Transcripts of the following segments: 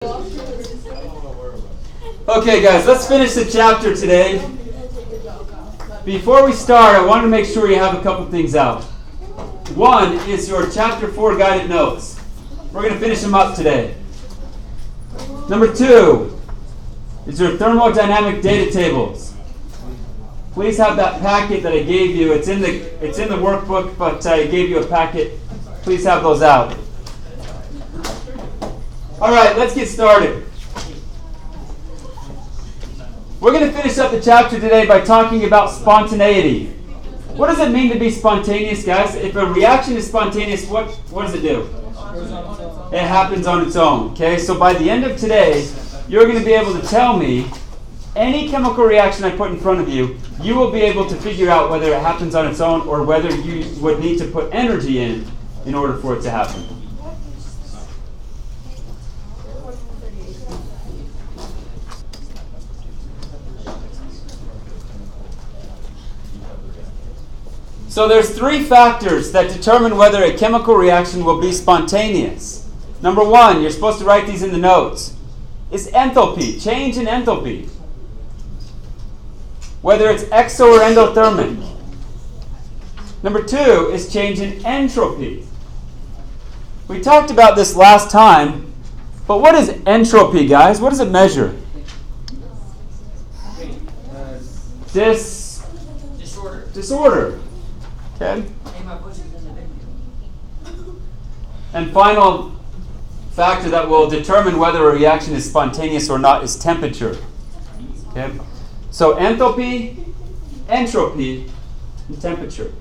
Okay, guys, let's finish the chapter today. Before we start, I want to make sure you have a couple things out. One is your Chapter 4 guided notes. We're going to finish them up today. Number 2 is your thermodynamic data tables. Please have that packet that I gave you. It's in the workbook, but I gave you a packet. Please have those out. All right, let's get started. We're going to finish up the chapter today by talking about spontaneity. What does it mean to be spontaneous, guys? If a reaction is spontaneous, what does it do? It happens on its own. Okay, so by the end of today, you're going to be able to tell me any chemical reaction I put in front of you, you will be able to figure out whether it happens on its own or whether you would need to put energy in order for it to happen. So there's 3 factors that determine whether a chemical reaction will be spontaneous. Number 1, you're supposed to write these in the notes, is enthalpy, change in enthalpy. Whether it's exo or endothermic. Number 2 is change in entropy. We talked about this last time, but what is entropy, guys? What does it measure? Disorder. Okay. And final factor that will determine whether a reaction is spontaneous or not is temperature. Okay. So enthalpy, entropy, and temperature.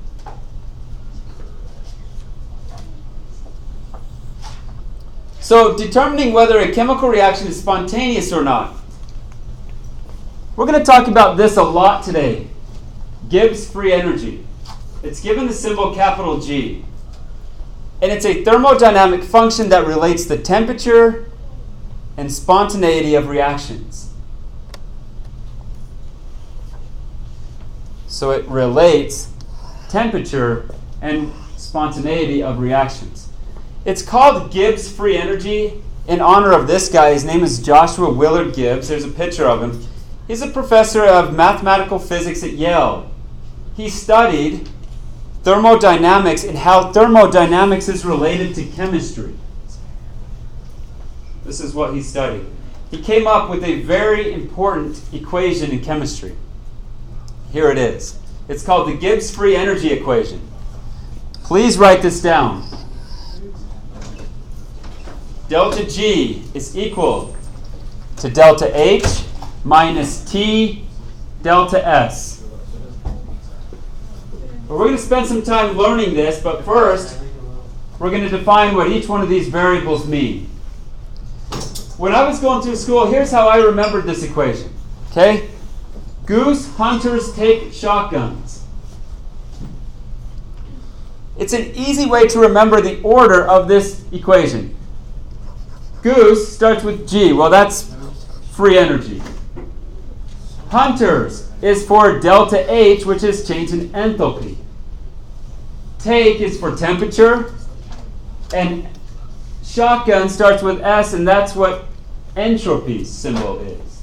So determining whether a chemical reaction is spontaneous or not. We're going to talk about this a lot today. Gibbs Free Energy. It's given the symbol capital G. And it's a thermodynamic function that relates the temperature and spontaneity of reactions. So it relates temperature and spontaneity of reactions. It's called Gibbs Free Energy in honor of this guy. His name is Joshua Willard Gibbs. There's a picture of him. He's a professor of mathematical physics at Yale. He studied thermodynamics and how thermodynamics is related to chemistry. This is what he studied. He came up with a very important equation in chemistry. Here it is. It's called the Gibbs Free Energy equation. Please write this down. Delta G is equal to delta H minus T delta S. We're going to spend some time learning this, but first, we're going to define what each one of these variables mean. When I was going through school, here's how I remembered this equation. Okay? Goose hunters take shotguns. It's an easy way to remember the order of this equation. Goose starts with G. Well, that's free energy. Hunters is for delta H, which is change in enthalpy. Take is for temperature. And shotgun starts with S, and that's what entropy symbol is.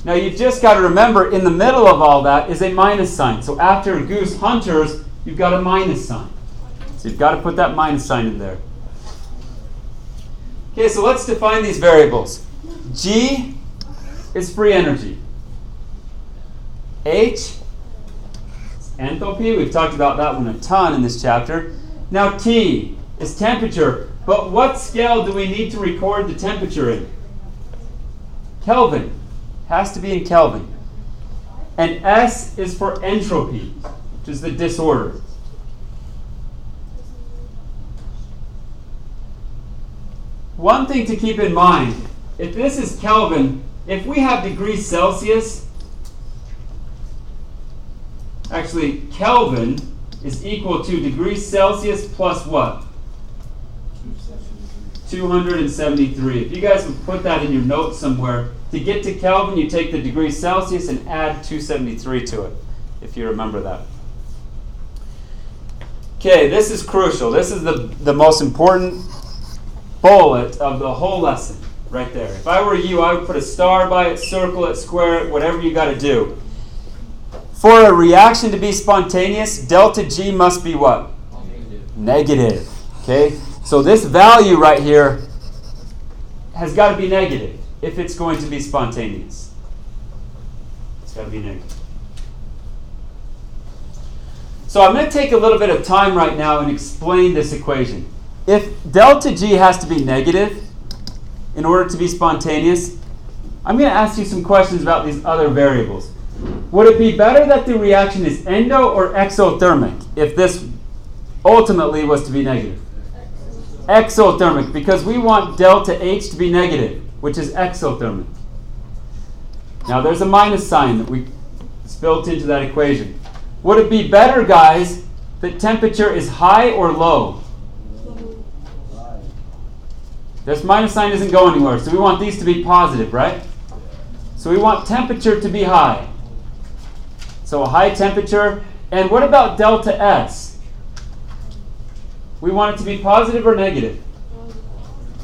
Now you just got to remember, in the middle of all that is a minus sign. So after goose hunters, you've got a minus sign. So you've got to put that minus sign in there. Okay, so let's define these variables. G is free energy. H, enthalpy. We've talked about that one a ton in this chapter. Now T is temperature. But what scale do we need to record the temperature in? Kelvin. Has to be in Kelvin. And S is for entropy, which is the disorder. One thing to keep in mind, if this is Kelvin, if we have degrees Celsius, actually, Kelvin is equal to degrees Celsius plus what? 273. If you guys would put that in your notes somewhere, to get to Kelvin, you take the degrees Celsius and add 273 to it, if you remember that. Okay, this is crucial. This is the most important bullet of the whole lesson. right there. If I were you, I would put a star by it, circle it, square it, whatever you got to do. For a reaction to be spontaneous, delta G must be what? Negative. Okay? So this value right here has got to be negative if it's going to be spontaneous. It's got to be negative. So I'm going to take a little bit of time right now and explain this equation. If delta G has to be negative in order to be spontaneous, I'm going to ask you some questions about these other variables. Would it be better that the reaction is endo or exothermic if this ultimately was to be negative? Exothermic, because we want delta H to be negative, which is exothermic. Now there's a minus sign that's built into that equation. Would it be better, guys, that temperature is high or low? This minus sign isn't going anywhere, so we want these to be positive, right? So we want temperature to be high. So a high temperature. And what about delta S? We want it to be positive or negative?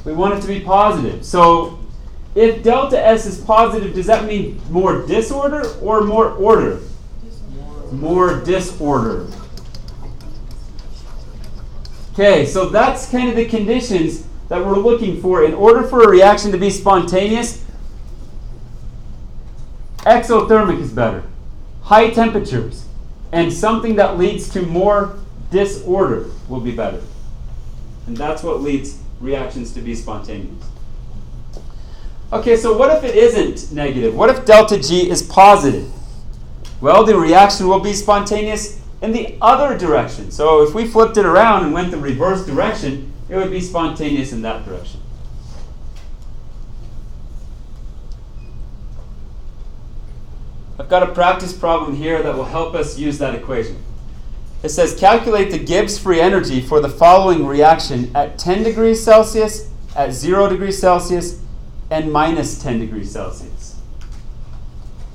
We want it to be positive. So if delta S is positive, does that mean more disorder or more order? More disorder. Okay, so that's kind of the conditions that we're looking for. In order for a reaction to be spontaneous, exothermic is better. High temperatures and something that leads to more disorder will be better. And that's what leads reactions to be spontaneous. Okay, so what if it isn't negative? What if delta G is positive? Well, the reaction will be spontaneous in the other direction. So if we flipped it around and went the reverse direction, it would be spontaneous in that direction. I've got a practice problem here that will help us use that equation. It says calculate the Gibbs free energy for the following reaction at 10 degrees Celsius, at 0 degrees Celsius, and minus 10 degrees Celsius.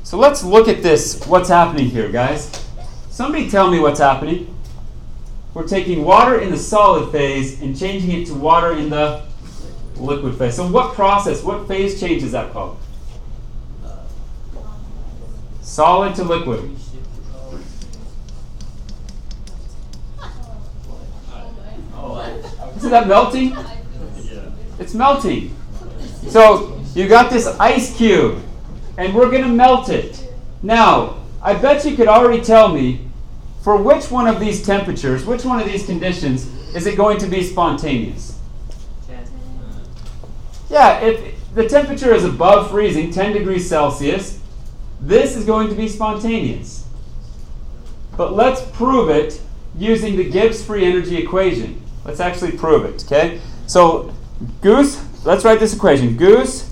So let's look at this, what's happening here, guys. Somebody tell me what's happening. We're taking water in the solid phase and changing it to water in the liquid phase. So what process, what phase change is that called? Solid to liquid. Isn't that melting? It's melting. So you got this ice cube, and we're going to melt it. Now, I bet you could already tell me for which one of these temperatures, which one of these conditions, is it going to be spontaneous? 10. Yeah, if the temperature is above freezing, 10 degrees Celsius, this is going to be spontaneous. But let's prove it using the Gibbs free energy equation. Let's actually prove it, okay? So, let's write this equation. Goose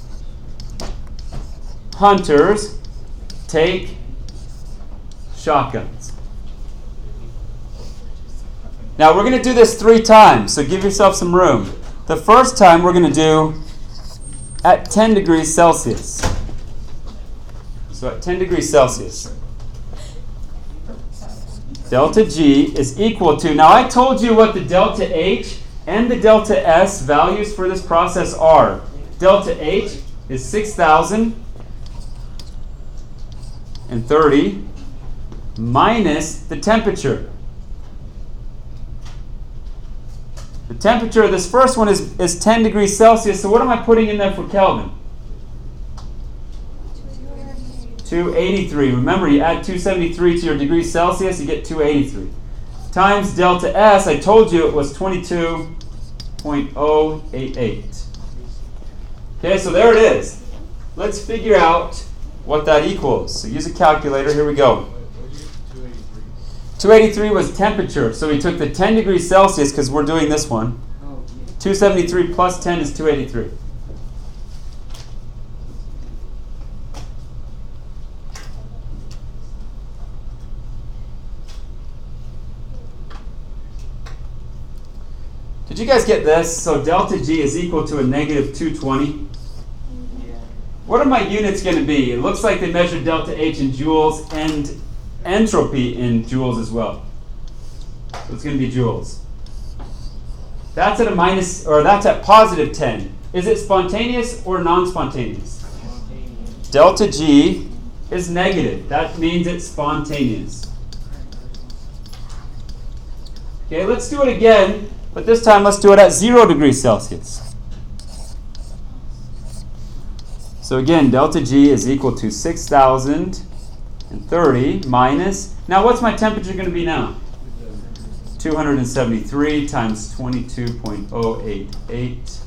hunters take shotguns. Now, we're going to do this 3 times, so give yourself some room. The first time we're going to do at 10 degrees Celsius. So at 10 degrees Celsius, delta G is equal to, now I told you what the delta H and the delta S values for this process are. Delta H is 6,030 minus the temperature. The temperature of this first one is 10 degrees Celsius, so what am I putting in there for Kelvin? 283. Remember, you add 273 to your degrees Celsius, you get 283. Times delta S, I told you it was 22.088. Okay, so there it is. Let's figure out what that equals. So use a calculator. Here we go. 283 was temperature, so we took the 10 degrees Celsius because we're doing this one. 273 plus 10 is 283. Did you guys get this? So delta G is equal to a negative 220. What are my units going to be? It looks like they measured delta H in joules and entropy in joules as well. So it's going to be joules. That's at a minus, or that's at positive 10. Is it spontaneous or non-spontaneous? Delta G is negative. That means it's spontaneous. Okay, let's do it again, but this time let's do it at 0 degrees Celsius. So again, delta G is equal to 6,030 minus, now what's my temperature going to be now? 273 times 22.088.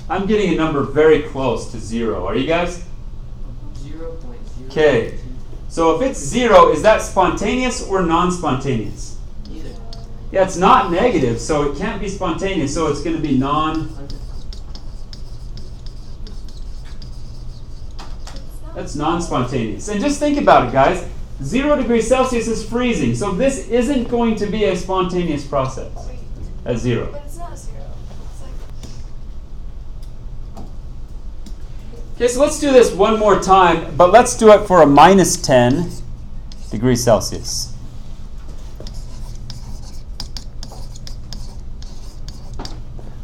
I'm getting a number very close to 0. Are you guys? 0.0. Okay. So if it's 0, is that spontaneous or non-spontaneous? Neither. Yeah, it's not negative, so it can't be spontaneous. So it's going to be That's non-spontaneous. And just think about it, guys. 0 degrees Celsius is freezing. So this isn't going to be a spontaneous process at 0. But it's not 0. It's like Okay, so let's do this one more time, but let's do it for a minus 10 degrees Celsius.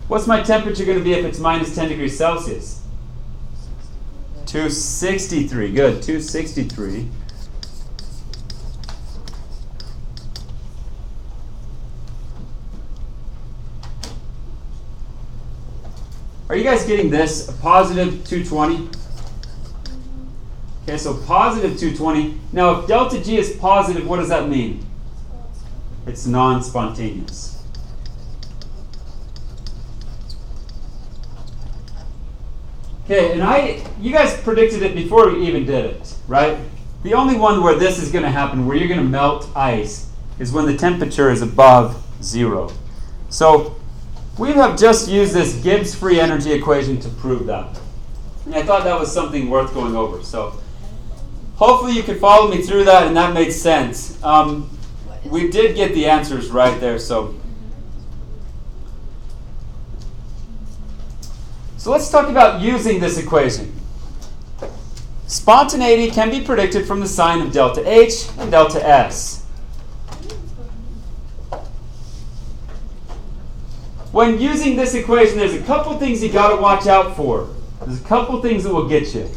What's my temperature going to be if it's minus 10 degrees Celsius? 263. Good, 263. Are you guys getting this? A positive 220? Okay, so positive 220. Now, if delta G is positive, what does that mean? It's non-spontaneous. Okay, and you guys predicted it before we even did it, right? The only one where this is going to happen, where you're going to melt ice, is when the temperature is above 0. So we have just used this Gibbs Free Energy equation to prove that. And I thought that was something worth going over. So hopefully you could follow me through that and that made sense. We did get the answers right there. So let's talk about using this equation. Spontaneity can be predicted from the sign of delta H and delta S. When using this equation, there's a couple things you got to watch out for. There's a couple things that will get you.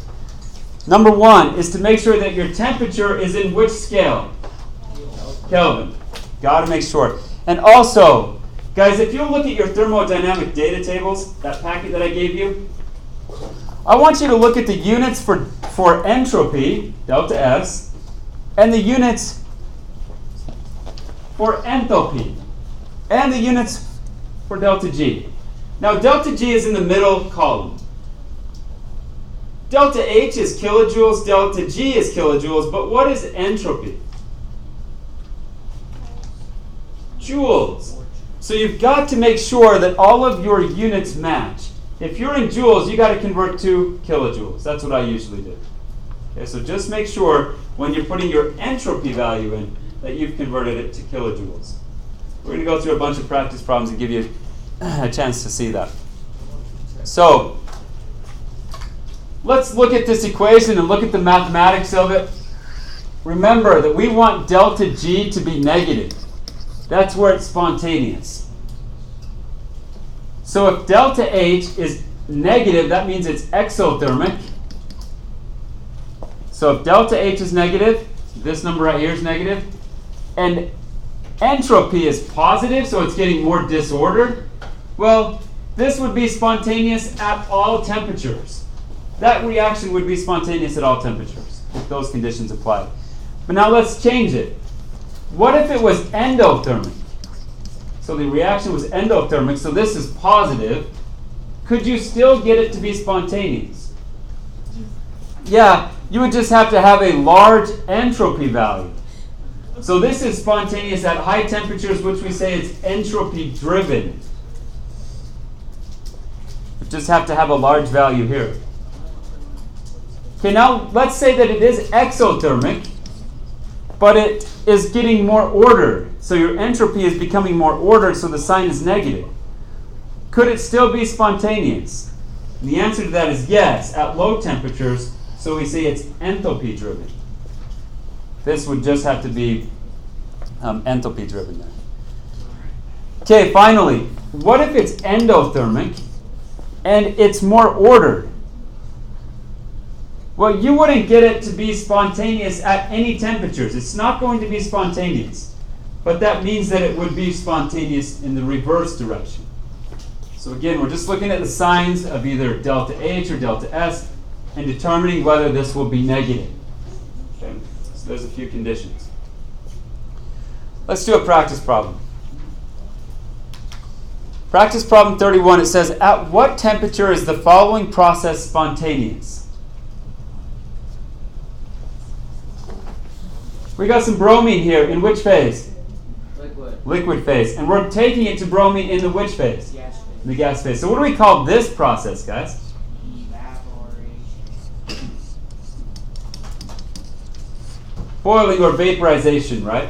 Number one is to make sure that your temperature is in which scale? Kelvin. Got to make sure. And also, guys, if you look at your thermodynamic data tables, that packet that I gave you, I want you to look at the units for entropy, delta S, and the units for enthalpy, and the units for delta G. Now, delta G is in the middle column. Delta H is kilojoules, delta G is kilojoules, but what is entropy? Joules. So you've got to make sure that all of your units match. If you're in joules, you got to convert to kilojoules. That's what I usually do. Okay, so just make sure when you're putting your entropy value in that you've converted it to kilojoules. We're going to go through a bunch of practice problems and give you a chance to see that. So let's look at this equation and look at the mathematics of it. Remember that we want delta G to be negative. That's where it's spontaneous. So if delta H is negative, that means it's exothermic. So if delta H is negative, this number right here is negative, and entropy is positive, so it's getting more disordered, well, this would be spontaneous at all temperatures. That reaction would be spontaneous at all temperatures if those conditions apply. But now let's change it. What if it was endothermic? So the reaction was endothermic, so this is positive. Could you still get it to be spontaneous? Yeah, you would just have to have a large entropy value. So this is spontaneous at high temperatures, which we say is entropy driven. You just have to have a large value here. Okay, now let's say that it is exothermic, but it is getting more ordered. So your entropy is becoming more ordered, so the sign is negative. Could it still be spontaneous? And the answer to that is yes, at low temperatures. So So we say it's enthalpy driven. This would just have to be enthalpy driven there. Okay, finally, what if it's endothermic and it's more ordered? Well, you wouldn't get it to be spontaneous at any temperatures. It's not going to be spontaneous. But that means that it would be spontaneous in the reverse direction. So again, we're just looking at the signs of either delta H or delta S and determining whether this will be negative. Okay? So there's a few conditions. Let's do a practice problem. Practice problem 31, it says, at what temperature is the following process spontaneous? We got some bromine here. In which phase? Liquid. Liquid phase. And we're taking it to bromine in the which phase? Gas phase. In the gas phase. So what do we call this process, guys? Evaporation. Boiling or vaporization, right?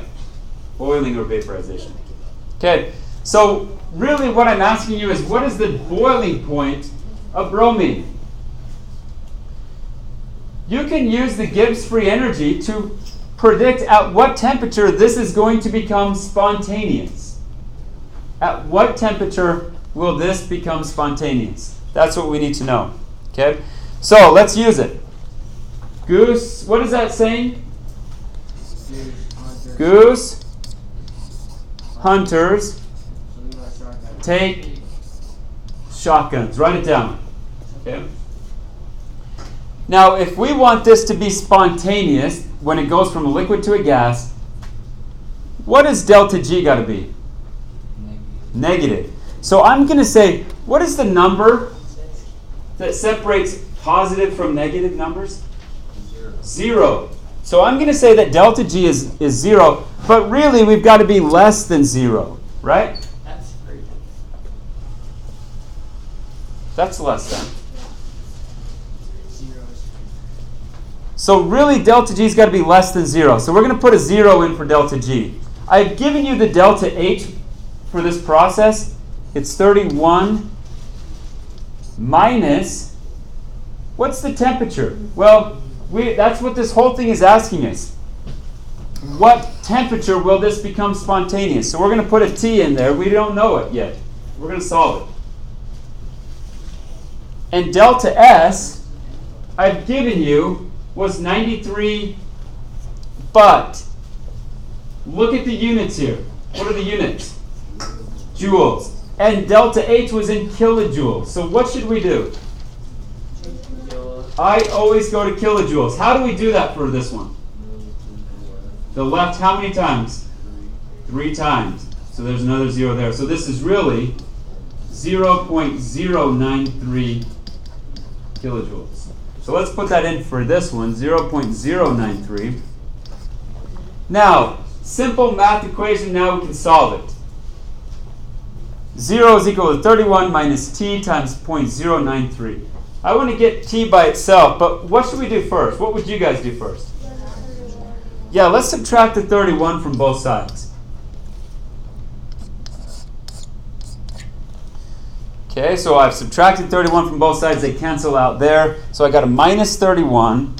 Boiling or vaporization. Okay, so really what I'm asking you is, what is the boiling point of bromine? You can use the Gibbs Free Energy to predict at what temperature this is going to become spontaneous. At what temperature will this become spontaneous? That's what we need to know. Okay? So let's use it. Goose, what is that saying? Goose, hunters, take shotguns. Write it down. Okay? Now, if we want this to be spontaneous when it goes from a liquid to a gas, what does delta G got to be? Negative. So I'm going to say, what is the number that separates positive from negative numbers? Zero. So I'm going to say that delta G is 0, but really we've got to be less than 0, right? That's great. That's less than. Zeros. So really delta G's got to be less than 0. So we're going to put a 0 in for delta G. I've given you the delta H for this process. It's 31 minus, what's the temperature? Well, that's what this whole thing is asking us. What temperature will this become spontaneous? So we're going to put a T in there. We don't know it yet. We're going to solve it. And delta S, I've given you, was 93, but look at the units here. What are the units? Joules. And delta H was in kilojoules. So what should we do? I always go to kilojoules. How do we do that for this one? The left, how many times? 3 times. So there's another 0 there. So this is really 0.093 kilojoules. So let's put that in for this one, 0.093. Now, simple math equation, now we can solve it. 0 is equal to 31 minus t times 0.093. I want to get t by itself, but what should we do first? What would you guys do first? Yeah, let's subtract the 31 from both sides. Okay, so I've subtracted 31 from both sides. They cancel out there. So I got a minus 31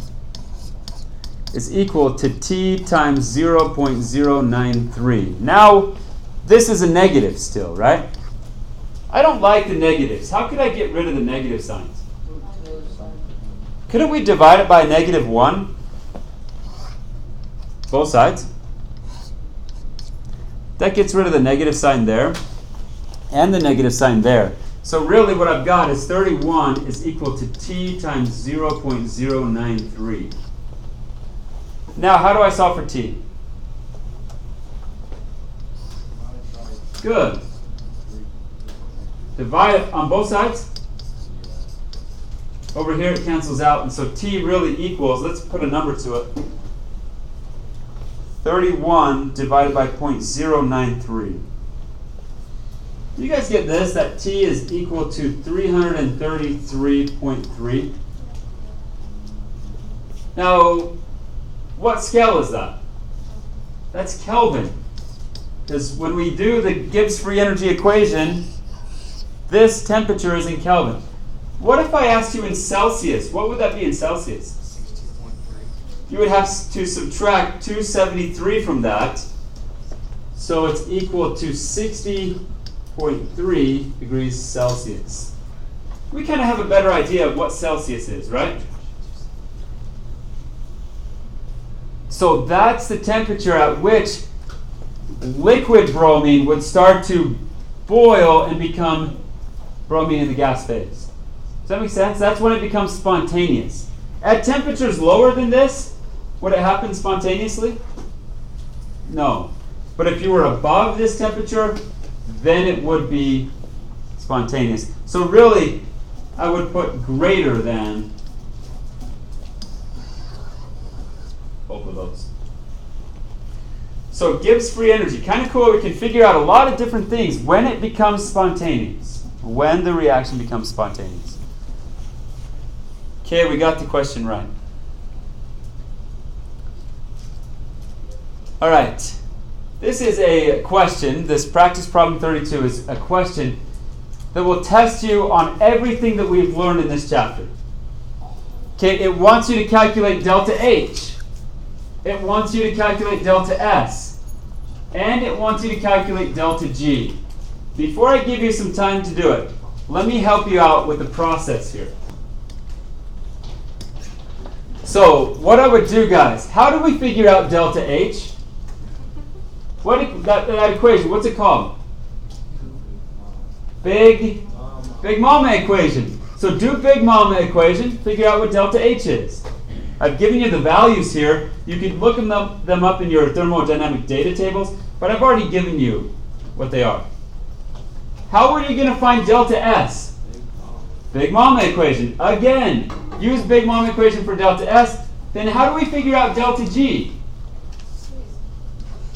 is equal to t times 0.093. Now, this is a negative still, right? I don't like the negatives. How could I get rid of the negative signs? Couldn't we divide it by -1? Both sides? That gets rid of the negative sign there and the negative sign there. So really what I've got is 31 is equal to t times 0.093. Now how do I solve for t? Good. Divide it on both sides. Over here it cancels out, and so t really equals, let's put a number to it, 31 divided by 0.093. You guys get this, that t is equal to 333.3. Now, what scale is that? That's Kelvin. Because when we do the Gibbs Free Energy equation, this temperature is in Kelvin. What if I asked you in Celsius? What would that be in Celsius? you would have to subtract 273 from that. So it's equal to 60.3 degrees Celsius. We kind of have a better idea of what Celsius is, right? So that's the temperature at which liquid bromine would start to boil and become bromine in the gas phase. Does that make sense? That's when it becomes spontaneous. At temperatures lower than this, would it happen spontaneously? No. But if you were above this temperature, then it would be spontaneous. So really, I would put greater than both of those. So Gibbs Free Energy, kind of cool. We can figure out a lot of different things when it becomes spontaneous, when the reaction becomes spontaneous. Okay, we got the question right. All right. This is a question, this practice problem 32 is a question that will test you on everything that we've learned in this chapter. Okay, it wants you to calculate delta H. It wants you to calculate delta S. And it wants you to calculate delta G. Before I give you some time to do it, let me help you out with the process here. So, what I would do, guys, how do we figure out delta H? That equation, what's it called? Big Mama equation. So do Big Mama equation, figure out what delta H is. I've given you the values here. You can look them up in your thermodynamic data tables, but I've already given you what they are. How are you going to find delta S? Big Mama equation. Again, use Big Mama equation for delta S. Then how do we figure out delta G?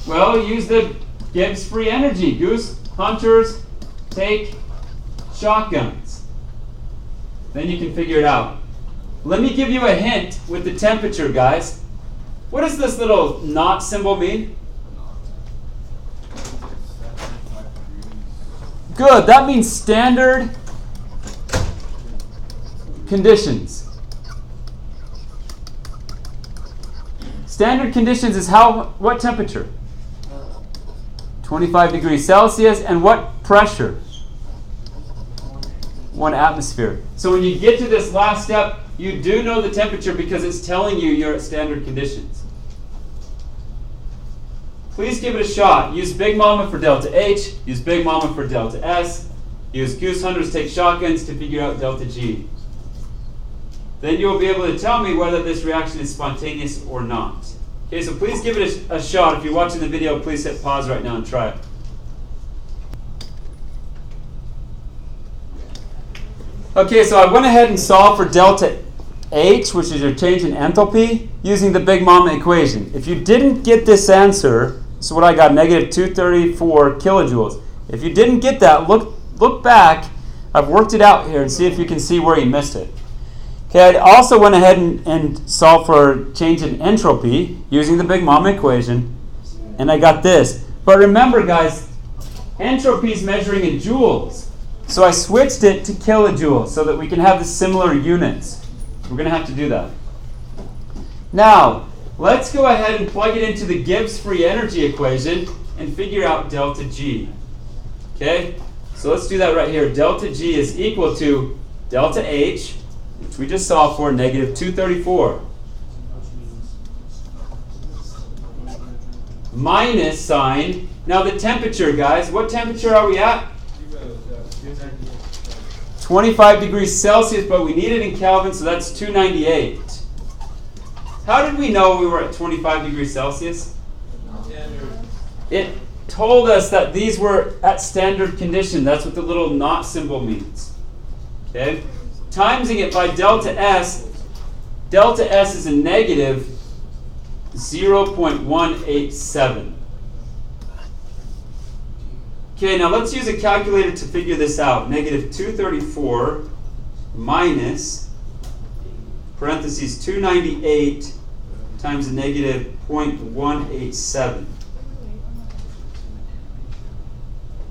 Well, use the Gibbs Free Energy. Goose hunters take shotguns. Then you can figure it out. Let me give you a hint with the temperature, guys. What does this little knot symbol mean? Good. That means standard conditions. Standard conditions is what temperature? 25 degrees Celsius. And what pressure? 1 atmosphere. So when you get to this last step, you do know the temperature because it's telling you you're at standard conditions. Please give it a shot. Use Big Mama for delta H. Use Big Mama for delta S. Use Goose Hunters Take Shotguns to figure out delta G. Then you'll be able to tell me whether this reaction is spontaneous or not. Okay, so please give it a shot. If you're watching the video, please hit pause right now and try it. Okay, so I went ahead and solved for delta H, which is your change in enthalpy, using the Big Mama equation. If you didn't get this answer, so what I got, negative 234 kilojoules. If you didn't get that, look back. I've worked it out here and see if you can see where you missed it. Okay, I also went ahead and solved for change in entropy using the Big Mama equation, and I got this. But remember, guys, entropy is measuring in joules. So I switched it to kilojoules so that we can have the similar units. We're going to have to do that. Now, let's go ahead and plug it into the Gibbs Free Energy equation and figure out delta G. Okay? So let's do that right here. Delta G is equal to delta H, which we just solved for, negative 234. Minus sign. Now the temperature, guys. What temperature are we at? 25 degrees Celsius, but we need it in Kelvin, so that's 298. How did we know we were at 25 degrees Celsius? It told us that these were at standard condition. That's what the little knot symbol means. Okay? Timesing it by delta S is a negative 0.187. Okay, now let's use a calculator to figure this out. Negative 234 minus, parentheses, 298 times a negative 0.187.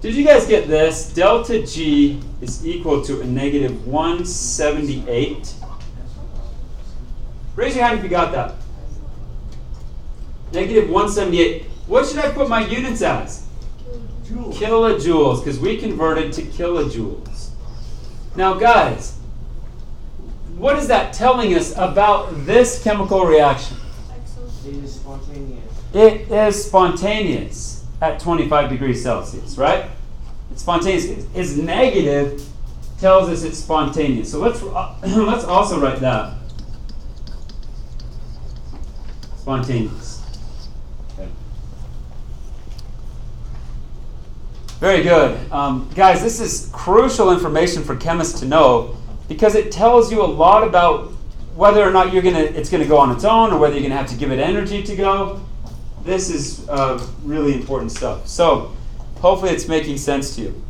Did you guys get this? Delta G is equal to a negative 178. Raise your hand if you got that. Negative 178. What should I put my units as? Kilojoules, because we converted to kilojoules. Now, guys, what is that telling us about this chemical reaction? It is spontaneous. It is spontaneous at 25 degrees Celsius, right? It's spontaneous. It's negative tells us it's spontaneous. So let's also write that. Spontaneous. Okay. Very good. Guys, this is crucial information for chemists to know because it tells you a lot about whether or not it's gonna go on its own or whether you're gonna have to give it energy to go. This is really important stuff. So hopefully it's making sense to you.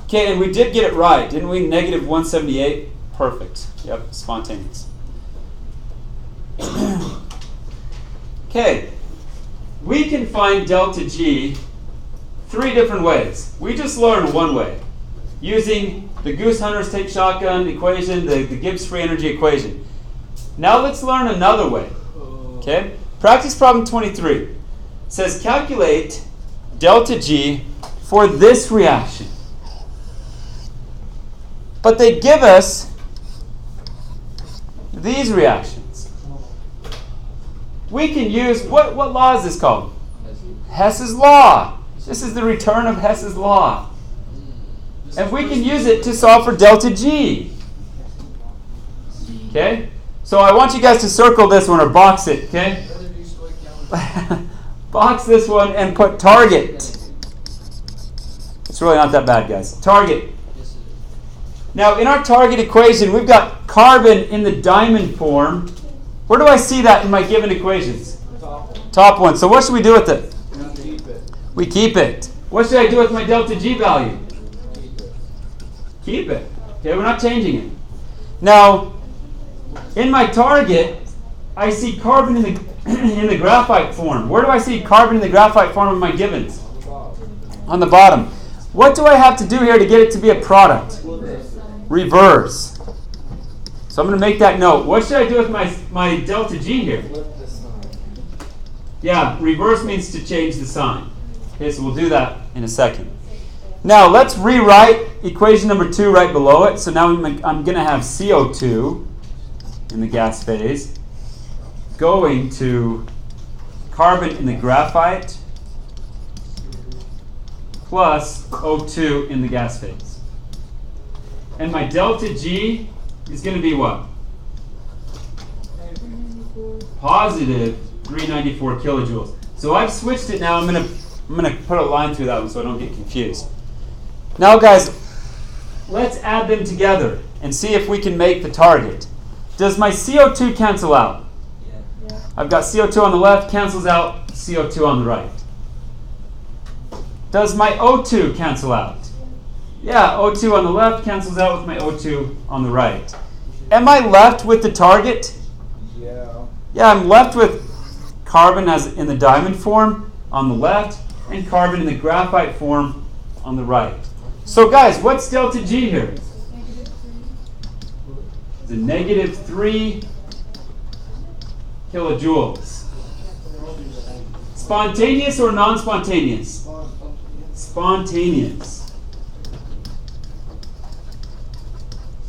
Okay, and we did get it right, didn't we? Negative 178. Perfect. Yep, spontaneous. Okay, we can find delta G 3 different ways. We just learned one way, using the Goose Hunter's Take Shotgun equation, the Gibbs Free Energy equation. Now let's learn another way. Okay, practice problem 23. It says calculate delta G for this reaction. But they give us these reactions. We can use, what law is this called? Hess's law. This is the return of Hess's law. And we can use it to solve for delta G. Okay? So I want you guys to circle this one or box it, okay? Box this one and put target. It's really not that bad, guys. Target. Now, in our target equation, we've got carbon in the diamond form. Where do I see that in my given equations? Top one. So what should we do with it? We keep it. What should I do with my delta G value? Keep it. Okay, we're not changing it. Now, in my target, I see carbon in the graphite form. Where do I see carbon in the graphite form in my givens? On the bottom. What do I have to do here to get it to be a product? Reverse. So I'm going to make that note. What should I do with my delta G here? Yeah, reverse means to change the sign. Okay, so we'll do that in a second. Now let's rewrite equation number 2 right below it. So now I'm going to have CO2 in the gas phase going to carbon in the graphite plus O2 in the gas phase. And my delta G is going to be what? Positive 394 kilojoules. So I've switched it now. I'm going to put a line through that one so I don't get confused. Now, guys, let's add them together and see if we can make the target. Does my CO2 cancel out? Yeah. I've got CO2 on the left, cancels out CO2 on the right. Does my O2 cancel out? Yeah, O2 on the left cancels out with my O2 on the right. Am I left with the target? Yeah. Yeah, I'm left with carbon as in the diamond form on the left and carbon in the graphite form on the right. So guys, what's delta G here? It's a negative 3 kilojoules. Spontaneous or non-spontaneous? Spontaneous.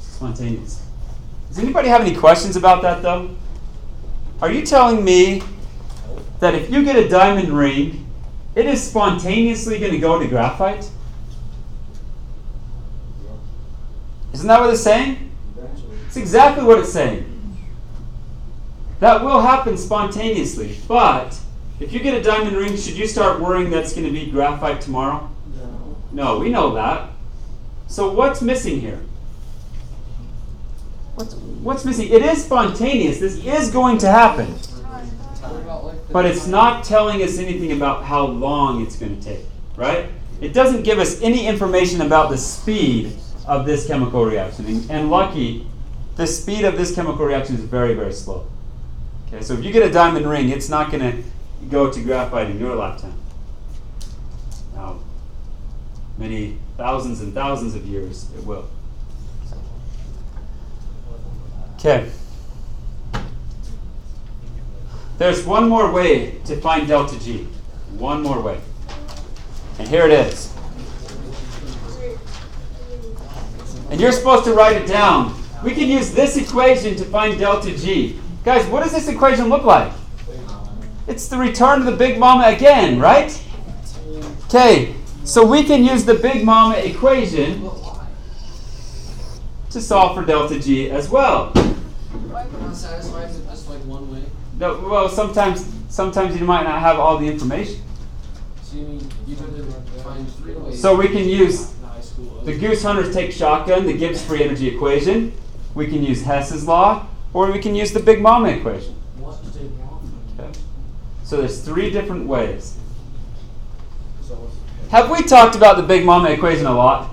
Spontaneous. Does anybody have any questions about that, though? Are you telling me that if you get a diamond ring, it is spontaneously going to go to graphite? Isn't that what it's saying? It's exactly what it's saying. That will happen spontaneously. But if you get a diamond ring, should you start worrying that's going to be graphite tomorrow? No, we know that. So what's missing here? What's missing? It is spontaneous. This is going to happen. But it's not telling us anything about how long it's going to take, right? It doesn't give us any information about the speed of this chemical reaction. And lucky, the speed of this chemical reaction is very, very slow. Okay, so if you get a diamond ring, it's not going to go to graphite in your lifetime. Now, many thousands and thousands of years, it will. Okay. there's one more way to find delta G. One more way. And here it is. And you're supposed to write it down. We can use this equation to find delta G. Guys, what does this equation look like? It's the return of the Big Mama again, right? Okay, so we can use the Big Mama equation to solve for delta G as well. Why am I not satisfied with just like one way? No, well, sometimes you might not have all the information. So you mean you could find 3 ways? So we can use in high school. the goose hunters take shotgun, the Gibbs Free Energy equation. We can use Hess's law, or we can use the Big Mama equation. What is it wrong? Okay. So there's 3 different ways. So what's Have we talked about the Big Mama equation a lot?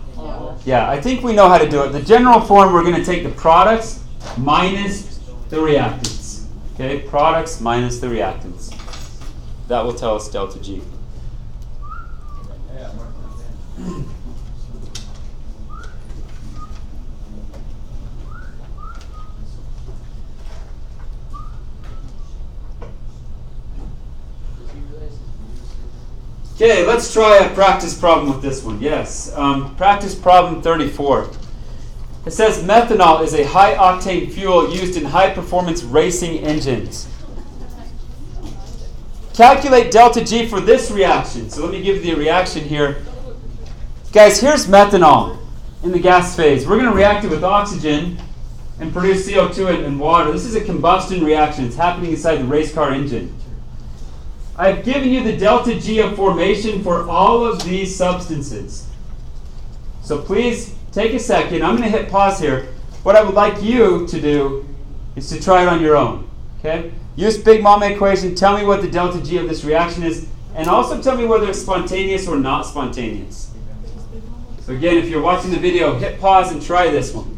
Yeah, I think we know how to do it. The general form, we're going to take the products minus the reactants. Okay, products minus the reactants. That will tell us delta G. Okay, let's try a practice problem with this one. Yes, practice problem 34. It says methanol is a high-octane fuel used in high-performance racing engines. Calculate delta G for this reaction. So let me give you the reaction here. Guys, here's methanol in the gas phase. We're going to react it with oxygen and produce CO2 and water. This is a combustion reaction. It's happening inside the race car engine. I've given you the delta G of formation for all of these substances. So please take a second. I'm going to hit pause here. What I would like you to do is to try it on your own. Okay? Use Big Mama equation. Tell me what the delta G of this reaction is. And also tell me whether it's spontaneous or not spontaneous. So again, if you're watching the video, hit pause and try this one.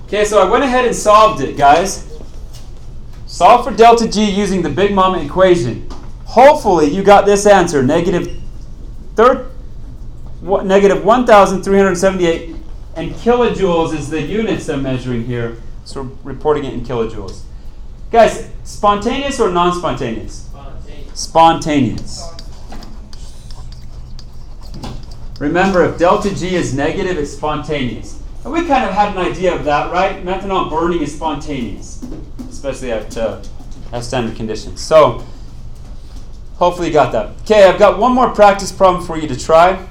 Okay, so I went ahead and solved it, guys. Solve for delta G using the Big Mama equation. Hopefully you got this answer, negative 1,378, and kilojoules is the units I'm measuring here. So we're reporting it in kilojoules. Guys, spontaneous or non-spontaneous? Spontaneous. Remember, if delta G is negative, it's spontaneous. And we kind of had an idea of that, right? Methanol burning is spontaneous, especially at standard conditions. So, hopefully you got that. Okay, I've got one more practice problem for you to try.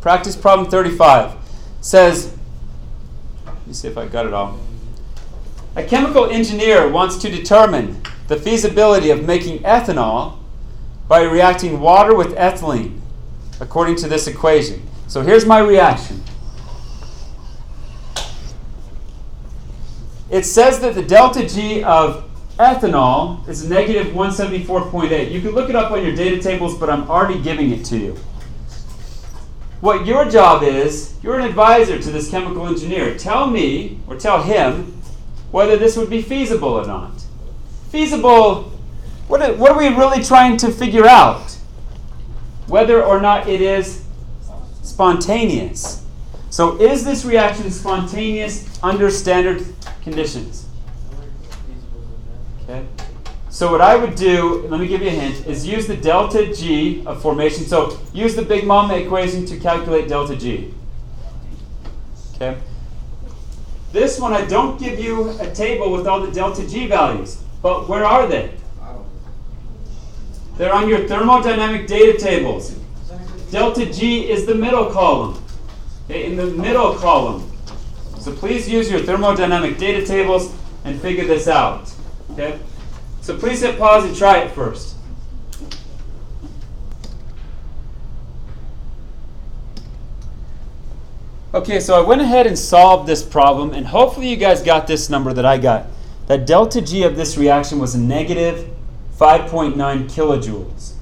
Practice problem 35 says, let me see if I got it all. A chemical engineer wants to determine the feasibility of making ethanol by reacting water with ethylene, according to this equation. So here's my reaction. It says that the delta G of ethanol is negative 174.8. You can look it up on your data tables, but I'm already giving it to you. What your job is, you're an advisor to this chemical engineer. Tell me, or tell him, whether this would be feasible or not. Feasible, what are we really trying to figure out? Whether or not it is spontaneous. So is this reaction spontaneous under standard conditions? Okay. So what I would do, let me give you a hint, is use the delta G of formation. So use the Big Mama equation to calculate delta G. Okay. This one I don't give you a table with all the delta G values. But where are they? They're on your thermodynamic data tables. Delta G is the middle column. Okay, in the middle column. So please use your thermodynamic data tables and figure this out. Okay? So please hit pause and try it first. Okay, so I went ahead and solved this problem, and hopefully you guys got this number that I got. That delta G of this reaction was a negative 5.9 kilojoules.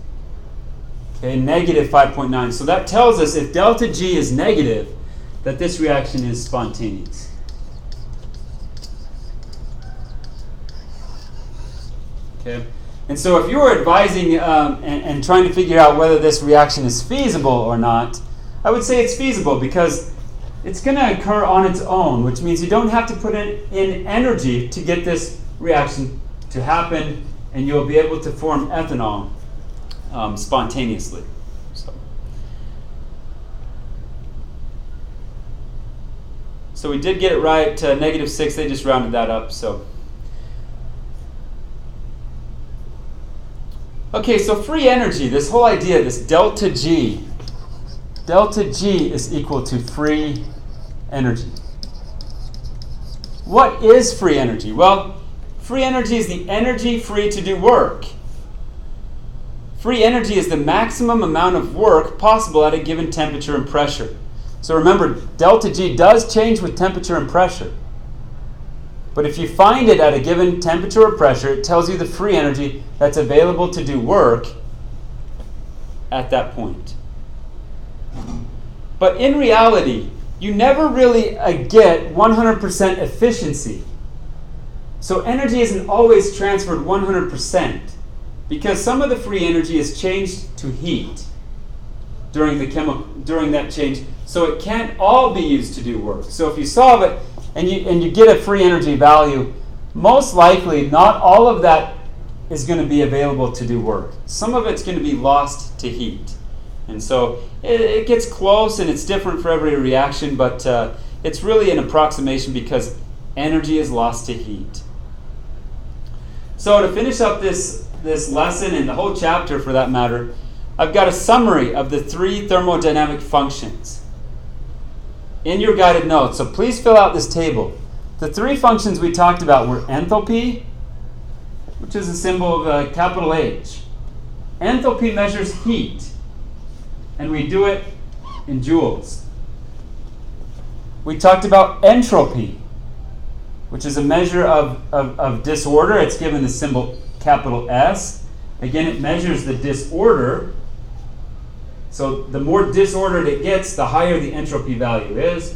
Okay, negative 5.9. So that tells us if delta G is negative, that this reaction is spontaneous. Okay, and so if you were advising and trying to figure out whether this reaction is feasible or not, I would say it's feasible because it's going to occur on its own, which means you don't have to put in energy to get this reaction to happen, and you'll be able to form ethanol spontaneously. So we did get it right. -6, they just rounded that up. So okay, so free energy, this whole idea, this delta G is equal to free energy. What is free energy? Well, free energy is the energy free to do work. Free energy is the maximum amount of work possible at a given temperature and pressure. So remember, delta G does change with temperature and pressure. But if you find it at a given temperature or pressure, it tells you the free energy that's available to do work at that point. But in reality, you never really get 100% efficiency. So energy isn't always transferred 100% because some of the free energy is changed to heat during that change. So it can't all be used to do work. So if you solve it and you get a free energy value, most likely not all of that is going to be available to do work. Some of it's going to be lost to heat. And so it gets close and it's different for every reaction, but it's really an approximation because energy is lost to heat. So to finish up this lesson and the whole chapter for that matter, I've got a summary of the 3 thermodynamic functions in your guided notes. So please fill out this table. The 3 functions we talked about were enthalpy, which is a symbol of capital H. Enthalpy measures heat, and we do it in joules. We talked about entropy, which is a measure of disorder. It's given the symbol capital S. Again, it measures the disorder. So the more disordered it gets, the higher the entropy value is.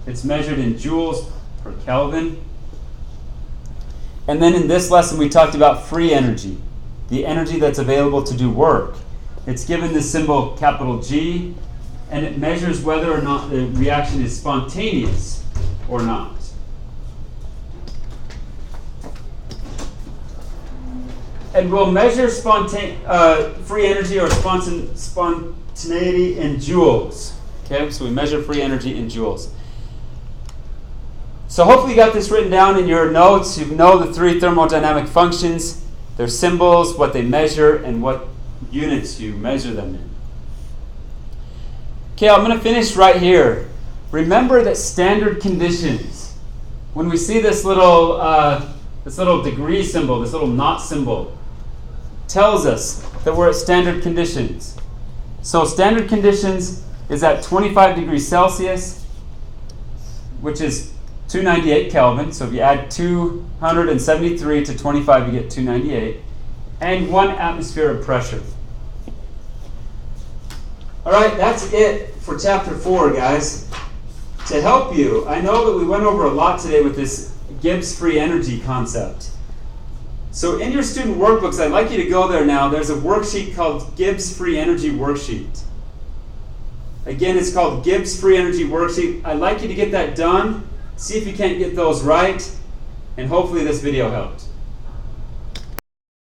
It's measured in joules per Kelvin. And then in this lesson, we talked about free energy, the energy that's available to do work. It's given the symbol capital G, and it measures whether or not the reaction is spontaneous or not. And we'll measure free energy or spontaneity in joules. Okay, so we measure free energy in joules. So hopefully you got this written down in your notes. You know the 3 thermodynamic functions, their symbols, what they measure, and what units you measure them in. Okay, I'm going to finish right here. Remember that standard conditions, when we see this little degree symbol, this little knot symbol, tells us that we're at standard conditions. So standard conditions is at 25 degrees Celsius, which is 298 Kelvin. So if you add 273 to 25, you get 298. And 1 atmosphere of pressure. All right, that's it for chapter 4, guys. To help you, I know that we went over a lot today with this Gibbs Free Energy concept. So in your student workbooks, I'd like you to go there now. There's a worksheet called Gibbs Free Energy Worksheet. Again, it's called Gibbs Free Energy Worksheet. I'd like you to get that done. See if you can't get those right. And hopefully this video helped.